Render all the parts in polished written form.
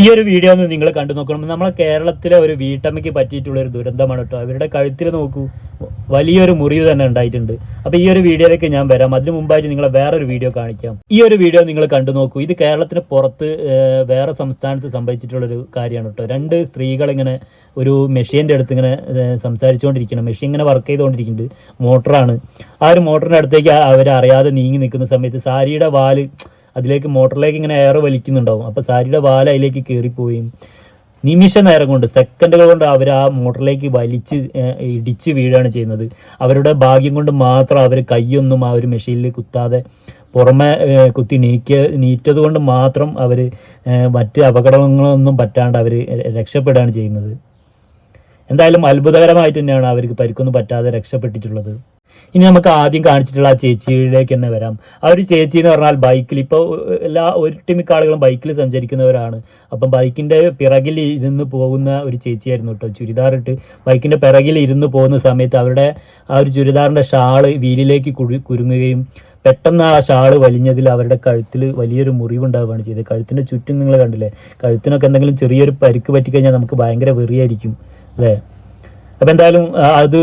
ഈ ഒരു വീഡിയോ ഒന്ന് നിങ്ങൾ കണ്ടു നോക്കണം. നമ്മളെ കേരളത്തിലെ ഒരു വീട്ടമ്മയ്ക്ക് പറ്റിയിട്ടുള്ള ഒരു ദുരന്തമാണ് കേട്ടോ. അവരുടെ കഴുത്തിൽ നോക്കൂ, വലിയൊരു മുറിവ് തന്നെ ഉണ്ടായിട്ടുണ്ട്. അപ്പോൾ ഈ ഒരു വീഡിയോയിലേക്ക് ഞാൻ വരാം. അതിന് മുമ്പായിട്ട് നിങ്ങളെ വേറൊരു വീഡിയോ കാണിക്കാം. ഈ ഒരു വീഡിയോ നിങ്ങൾ കണ്ടു നോക്കൂ. ഇത് കേരളത്തിന് പുറത്ത് വേറെ സംസ്ഥാനത്ത് സംഭവിച്ചിട്ടുള്ളൊരു കാര്യമാണ് കേട്ടോ. രണ്ട് സ്ത്രീകൾ ഇങ്ങനെ ഒരു മെഷീൻ്റെ അടുത്ത് ഇങ്ങനെ സംസാരിച്ചുകൊണ്ടിരിക്കണം. മെഷീൻ ഇങ്ങനെ വർക്ക് ചെയ്തുകൊണ്ടിരിക്കുന്നുണ്ട്. മോട്ടറാണ്. ആ ഒരു മോട്ടറിൻ്റെ അടുത്തേക്ക് അവരറിയാതെ നീങ്ങി നിൽക്കുന്ന സമയത്ത് സാരിയുടെ വാല് അതിലേക്ക് മോട്ടറിലേക്ക് ഇങ്ങനെ എയർ വലിക്കുന്നുണ്ടാവും. അപ്പോൾ സാരിയുടെ വാല അതിലേക്ക് കയറിപ്പോയും നിമിഷ നേരം കൊണ്ട്, സെക്കൻഡുകൾ കൊണ്ട് അവർ ആ മോട്ടറിലേക്ക് വലിച്ച് ഇടിച്ച് വീഴുകയാണ് ചെയ്യുന്നത്. അവരുടെ ഭാഗ്യം കൊണ്ട് മാത്രം അവർ കൈയൊന്നും ആ ഒരു മെഷീനിൽ കുത്താതെ പുറമെ കുത്തി നീറ്റത് കൊണ്ട് മാത്രം അവർ മറ്റ് അപകടങ്ങളൊന്നും പറ്റാണ്ട് അവർ രക്ഷപ്പെടുകയാണ് ചെയ്യുന്നത്. എന്തായാലും അത്ഭുതകരമായിട്ട് തന്നെയാണ് അവർക്ക് പരിക്കൊന്നും പറ്റാതെ രക്ഷപ്പെട്ടിട്ടുള്ളത്. ഇനി നമുക്ക് ആദ്യം കാണിച്ചിട്ടുള്ള ആ ചേച്ചിയിലേക്ക് തന്നെ വരാം. ആ ഒരു ചേച്ചി എന്ന് പറഞ്ഞാൽ ബൈക്കിൽ, ഇപ്പോൾ ഒട്ടുമിക്ക ആളുകളും ബൈക്കിൽ സഞ്ചരിക്കുന്നവരാണ്. അപ്പം ബൈക്കിൻ്റെ പിറകിൽ ഇരുന്ന് പോകുന്ന ഒരു ചേച്ചിയായിരുന്നു കേട്ടോ. ചുരിദാറിട്ട് ബൈക്കിൻ്റെ പിറകിൽ ഇരുന്ന് പോകുന്ന സമയത്ത് അവരുടെ ആ ഒരു ചുരിദാറിൻ്റെ ഷാള് വീലിലേക്ക് കുരുങ്ങുകയും പെട്ടെന്ന് ആ ഷാള് വലിഞ്ഞതിൽ അവരുടെ കഴുത്തിൽ വലിയൊരു മുറിവുണ്ടാവുകയാണ് ചെയ്തത്. കഴുത്തിൻ്റെ ചുറ്റും നിങ്ങൾ കണ്ടില്ലേ, കഴുത്തിനൊക്കെ എന്തെങ്കിലും ചെറിയൊരു പരിക്ക് പറ്റിക്കഴിഞ്ഞാൽ നമുക്ക് ഭയങ്കര വെറിയായിരിക്കും അല്ലേ. അപ്പോൾ എന്തായാലും അത്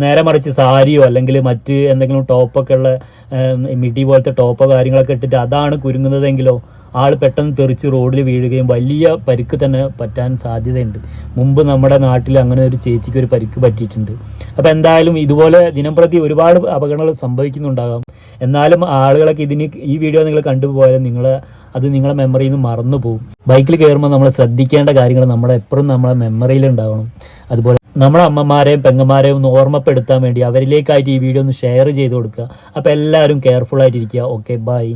നേരെ മറിച്ച് സാരിയോ അല്ലെങ്കിൽ മറ്റ് എന്തെങ്കിലും ടോപ്പൊക്കെ ഉള്ള മിഡി പോലത്തെ ടോപ്പോ കാര്യങ്ങളൊക്കെ ഇട്ടിട്ട് അതാണ് കുരുങ്ങുന്നതെങ്കിലോ ആൾ പെട്ടെന്ന് തെറിച്ച് റോഡിൽ വീഴുകയും വലിയ പരിക്ക് തന്നെ പറ്റാൻ സാധ്യതയുണ്ട്. മുമ്പ് നമ്മുടെ നാട്ടിൽ അങ്ങനെ ഒരു ചേച്ചിക്ക് ഒരു പരിക്ക് പറ്റിയിട്ടുണ്ട്. അപ്പോൾ എന്തായാലും ഇതുപോലെ ദിനംപ്രതി ഒരുപാട് അപകടങ്ങൾ സംഭവിക്കുന്നുണ്ടാകാം. എന്നാലും ആളുകളൊക്കെ ഈ വീഡിയോ നിങ്ങൾ കണ്ടുപോയാലും നിങ്ങളെ മെമ്മറിയിൽ നിന്ന് മറന്നു പോകും. ബൈക്കിൽ കയറുമ്പോൾ നമ്മൾ ശ്രദ്ധിക്കേണ്ട കാര്യങ്ങൾ എപ്പോഴും നമ്മളെ മെമ്മറിയിൽ ഉണ്ടാവണം. അതുപോലെ നമ്മുടെ അമ്മമാരെയും പെങ്ങന്മാരെയും ഒന്ന് ഓർമ്മപ്പെടുത്താൻ വേണ്ടി അവരിലേക്കായിട്ട് ഈ വീഡിയോ ഒന്ന് ഷെയർ ചെയ്ത് കൊടുക്കുക. അപ്പോൾ എല്ലാവരും കെയർഫുൾ ആയിട്ടിരിക്കുക. Okay, by.